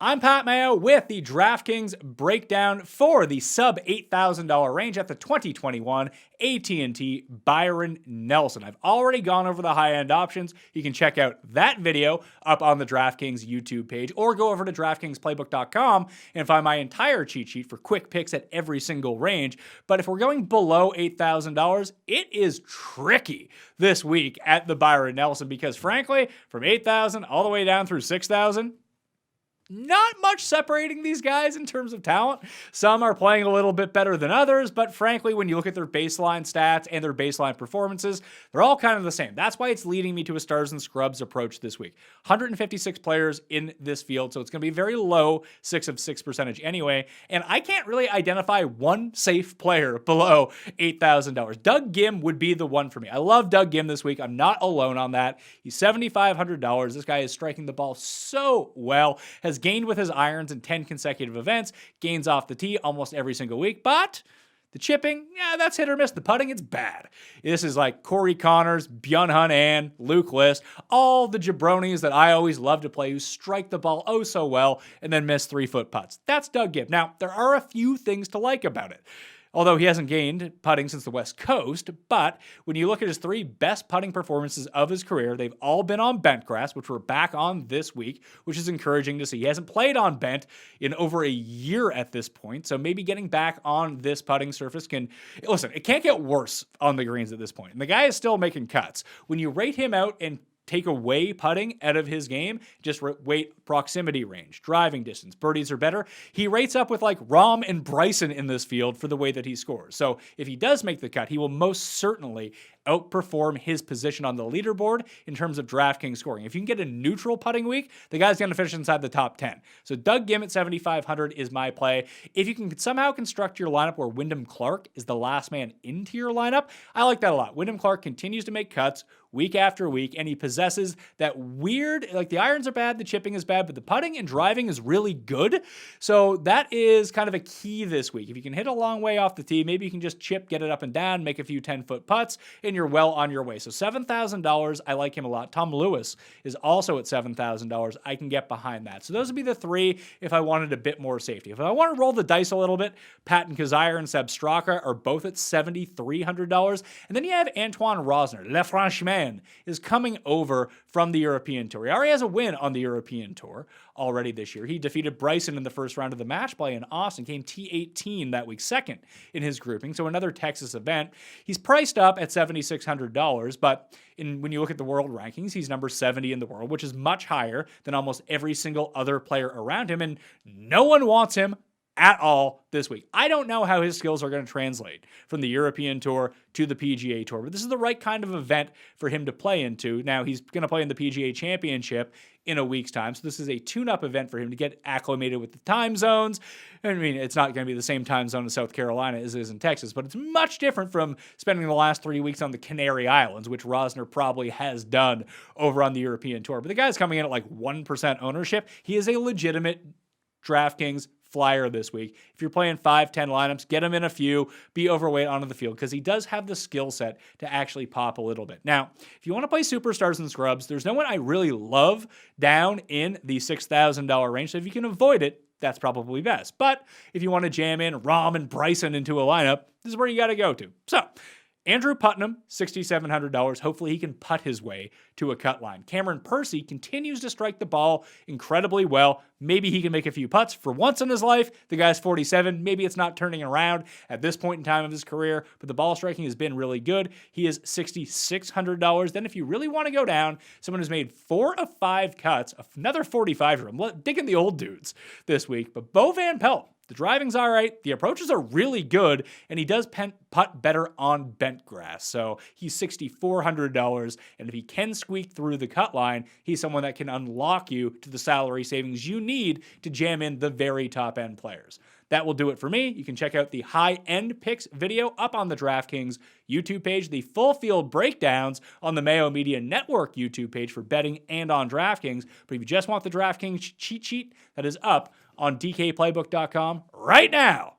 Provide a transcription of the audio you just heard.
I'm Pat Mayo with the DraftKings breakdown for the sub $8,000 range at the 2021 AT&T Byron Nelson. I've already gone over the high-end options. You can check out that video up on the DraftKings YouTube page or go over to DraftKingsPlaybook.com and find my entire cheat sheet for quick picks at every single range. But if we're going below $8,000, it is tricky this week at the Byron Nelson because frankly, from $8,000 all the way down through $6,000, not much separating these guys in terms of talent. Some are playing a little bit better than others, but frankly, when you look at their baseline stats and their baseline performances, they're all kind of the same. That's why it's leading me to a stars and scrubs approach this week. 156 players in this field, so it's going to be very low 6 of 6 percentage anyway, and I can't really identify one safe player below $8,000. Doug Gim would be the one for me. I love Doug Gim this week. I'm not alone on that. He's $7,500. This guy is striking the ball so well, has gained with his irons in 10 consecutive events, gains off the tee almost every single week, but the chipping, yeah, that's hit or miss. The putting, it's bad. This is like Corey Connors, Byung-Hun An, Luke List, all the jabronis that I always love to play who strike the ball oh so well and then miss 3-foot putts. That's Doug Gibb. Now, there are a few things to like about it. Although he hasn't gained putting since the West Coast, but when you look at his 3 best putting performances of his career, they've all been on bent grass, which we're back on this week, which is encouraging to see. He hasn't played on bent in over a year at this point, so maybe getting back on this putting surface can... Listen, it can't get worse on the greens at this point, and the guy is still making cuts. When you rate him out and take away putting out of his game, just weight proximity range, driving distance, birdies are better. He rates up with like Rahm and Bryson in this field for the way that he scores. So if he does make the cut, he will most certainly outperform his position on the leaderboard in terms of DraftKings scoring. If you can get a neutral putting week, the guy's going to finish inside the top 10. So Doug Gim at 7,500 is my play. If you can somehow construct your lineup where Wyndham Clark is the last man into your lineup, I like that a lot. Wyndham Clark continues to make cuts week after week, and he possesses that weird, like the irons are bad, the chipping is bad, but the putting and driving is really good. So that is kind of a key this week. If you can hit a long way off the tee, maybe you can just chip, get it up and down, make a few 10-foot putts, and you're well on your way. So $7,000, I like him a lot. Tom Lewis is also at $7,000. I can get behind that. So those would be the 3 if I wanted a bit more safety. If I want to roll the dice a little bit, Patton Kizzire and Seb Straka are both at $7,300. And then you have Antoine Rosner, Le Frenchman, is coming over from the European Tour. He already has a win on the European Tour already this year. He defeated Bryson in the first round of the match play in Austin, came T18 that week, second in his grouping, so another Texas event. He's priced up at $7,600, but when you look at the world rankings, he's number 70 in the world, which is much higher than almost every single other player around him, and no one wants him at all this week. I don't know how his skills are going to translate from the European Tour to the PGA Tour, but this is the right kind of event for him to play into. Now, he's going to play in the PGA Championship in a week's time, so this is a tune-up event for him to get acclimated with the time zones. I mean, it's not going to be the same time zone in South Carolina as it is in Texas, but it's much different from spending the last 3 weeks on the Canary Islands, which Rosner probably has done over on the European Tour. But the guy's coming in at like 1% ownership. He is a legitimate DraftKings flyer this week. If you're playing 5-10 lineups, get him in a few, be overweight onto the field because he does have the skill set to actually pop a little bit. Now, if you want to play superstars and scrubs, there's no one I really love down in the $6,000 range. So if you can avoid it, that's probably best. But if you want to jam in Rahm and Bryson into a lineup, this is where you got to go to. So Andrew Putnam, $6,700. Hopefully he can putt his way to a cut line. Cameron Percy continues to strike the ball incredibly well. Maybe he can make a few putts for once in his life. The guy's 47. Maybe it's not turning around at this point in time of his career, but the ball striking has been really good. He is $6,600. Then if you really want to go down, someone who's made 4 of 5 cuts, another 45-year-old. I'm digging the old dudes this week, but Bo Van Pelt. The driving's all right. The approaches are really good, and he does putt better on bent grass. So he's $6,400, and if he can squeak through the cut line, he's someone that can unlock you to the salary savings you need to jam in the very top-end players. That will do it for me. You can check out the high-end picks video up on the DraftKings YouTube page, the full field breakdowns on the Mayo Media Network YouTube page for betting and on DraftKings. But if you just want the DraftKings cheat sheet, that is up on DKPlaybook.com right now.